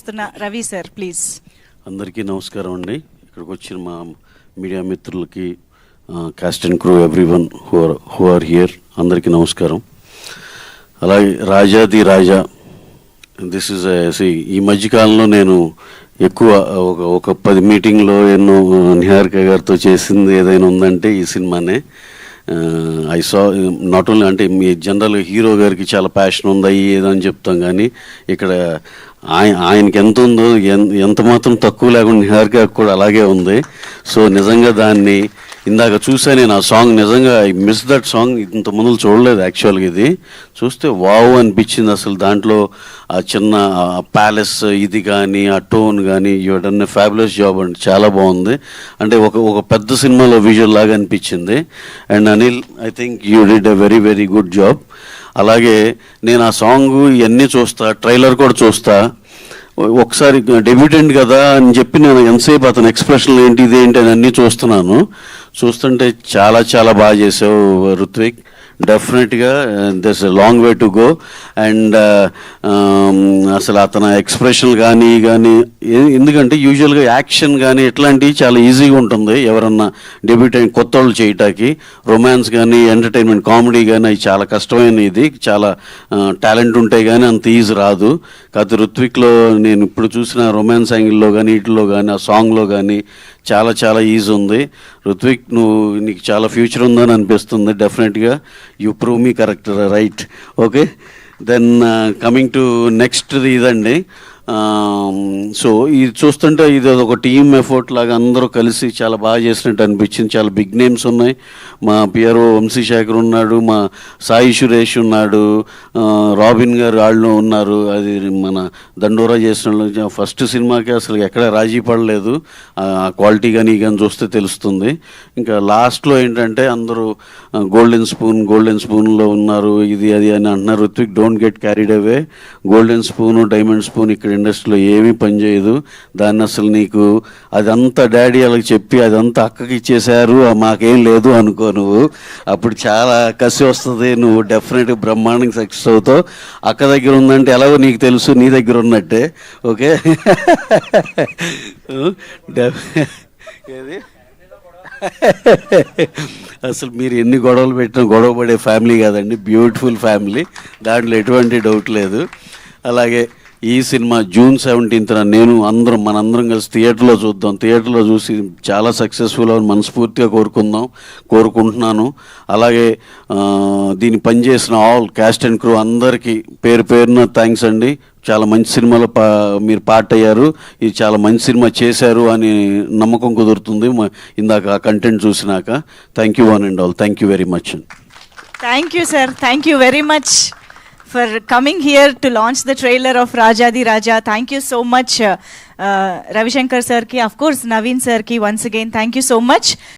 చేస్తున్న Ravi sir please. అందరికీ నమస్కారం అండి. ఇక్కడికి వచ్చిన మా మీడియా మిత్రులకి, cast and crew, everyone who are here, అందరికీ నమస్కారం. అలాగే రాజాది రాజా, దిస్ ఇస్ ఈ మధ్యకాలంలో నేను ఎక్కువ ఒక 10 మీటింగ్లో ఎన్నో నిహారిక గారితో చేసింది ఏదైనా ఉందంటే ఈ సినిమానే. ఐ సా నాట్ ఓన్లీ, అంటే మీ జనరల్ హీరో గారికి చాలా ప్యాషన్ ఉంది ఏదో అని చెప్తాం, కానీ ఇక్కడ ఆయనకి ఎంత ఉందో ఎంత మాత్రం తక్కువ లేకుండా నిహారిక కూడా అలాగే ఉంది. సో నిజంగా దాన్ని ఇందాక చూసా నేను ఆ సాంగ్, నిజంగా ఐ మిస్ దట్ సాంగ్. ఇంత ముందు చూడలేదు యాక్చువల్గా, ఇది చూస్తే వావ్ అనిపించింది. అసలు దాంట్లో ఆ చిన్న ప్యాలెస్ ఇది కానీ, ఆ టోన్ కానీ, you done a fabulous job అండి, చాలా బాగుంది. అంటే ఒక పెద్ద సినిమాలో విజువల్ లాగా అనిపించింది. And Anil, I think you did a very very good job. అలాగే నేను ఆ సాంగ్ ఇవన్నీ చూస్తా, ట్రైలర్ కూడా చూస్తా. ఒకసారి డెబ్యూటెంట్ కదా అని చెప్పి నేను ఎంతసేపు అతని ఎక్స్ప్రెషన్లు ఏంటి ఇదేంటి అని అన్నీ చూస్తుంటే చాలా చాలా బాగా చేసావు రుత్విక్. డెఫినెట్గా దర్స్ a long way to go. And అసలు అతని ఎక్స్ప్రెషన్ కానీ ఎందుకంటే యూజువల్గా యాక్షన్ కానీ ఇట్లాంటివి చాలా ఈజీగా ఉంటుంది ఎవరన్నా డెబ్యూటెంట్ కొత్త వాళ్ళు చేయటానికి. రొమాన్స్ కానీ, ఎంటర్టైన్మెంట్, కామెడీ కానీ అవి చాలా కష్టమైన, ఇది చాలా టాలెంట్ ఉంటే కానీ అంత ఈజీ రాదు. కాకపోతే రుత్విక్లో నేను ఇప్పుడు చూసిన రొమాన్స్ యాంగిల్లో కానీ, వీటిలో కానీ, ఆ సాంగ్లో కానీ చాలా చాలా ఈజీ ఉంది. రుత్విక్, నీకు చాలా ఫ్యూచర్ ఉందని అనిపిస్తుంది. డెఫినెట్గా you prove me correct, right, okay. Then coming to next ఇదండి. సో ఇది చూస్తుంటే ఇది ఒక టీమ్ ఎఫర్ట్ లాగా అందరూ కలిసి చాలా బాగా చేసినట్టు అనిపించింది. చాలా బిగ్ నేమ్స్ ఉన్నాయి. మా పిఆర్ఓ వంశీశేఖర్ ఉన్నాడు, మా సాయి సురేష్ ఉన్నాడు, రాబిన్ గారు వాళ్ళు ఉన్నారు. అది మన దండోరా చేసిన ఫస్ట్ సినిమాకి అసలు ఎక్కడ రాజీ పడలేదు. ఆ క్వాలిటీ కానీ చూస్తే తెలుస్తుంది. ఇంకా లాస్ట్లో ఏంటంటే అందరూ గోల్డెన్ స్పూన్లో ఉన్నారు, ఇది అది అని అంటున్నారు. Ruthvik, don't get carried away. Golden spoon, diamond spoon ఇక్కడ ఇండస్ట్రీలో ఏమీ పనిచేయదు. దాన్ని అసలు నీకు అదంతా డాడీ వాళ్ళకి చెప్పి అదంతా అక్కకి ఇచ్చేశారు, మాకేం లేదు అనుకో నువ్వు, అప్పుడు చాలా కసి వస్తుంది. నువ్వు డెఫినెట్గా బ్రహ్మాండంగా సక్సెస్ అవుతావు. అక్క దగ్గర ఉందంటే ఎలాగో నీకు తెలుసు, నీ దగ్గర ఉన్నట్టే, ఓకే. ఏది అసలు మీరు ఎన్ని గొడవలు పెట్టినా గొడవ పడే ఫ్యామిలీ కాదండి, బ్యూటిఫుల్ ఫ్యామిలీ, దాంట్లో ఎటువంటి డౌట్ లేదు. అలాగే ఈ సినిమా June 17th మనందరం కలిసి థియేటర్లో చూద్దాం. థియేటర్లో చూసి చాలా సక్సెస్ఫుల్ అని మనస్ఫూర్తిగా కోరుకుంటున్నాను. అలాగే దీన్ని పనిచేసిన ఆల్ కాస్ట్ అండ్ క్రూ అందరికీ పేరున థ్యాంక్స్ అండి. చాలా మంచి సినిమాలో మీరు పార్ట్ అయ్యారు. ఇది చాలా మంచి సినిమా చేశారు అని నమ్మకం కుదురుతుంది ఇందాక కంటెంట్ చూసినాక. Thank you one and all. Thank you very much. Thank you sir. Thank you very much for coming here to launch the trailer of Rajadi Raja. Thank you so much, Ravi Shankar sir ki, of course Naveen sir ki, once again thank you so much.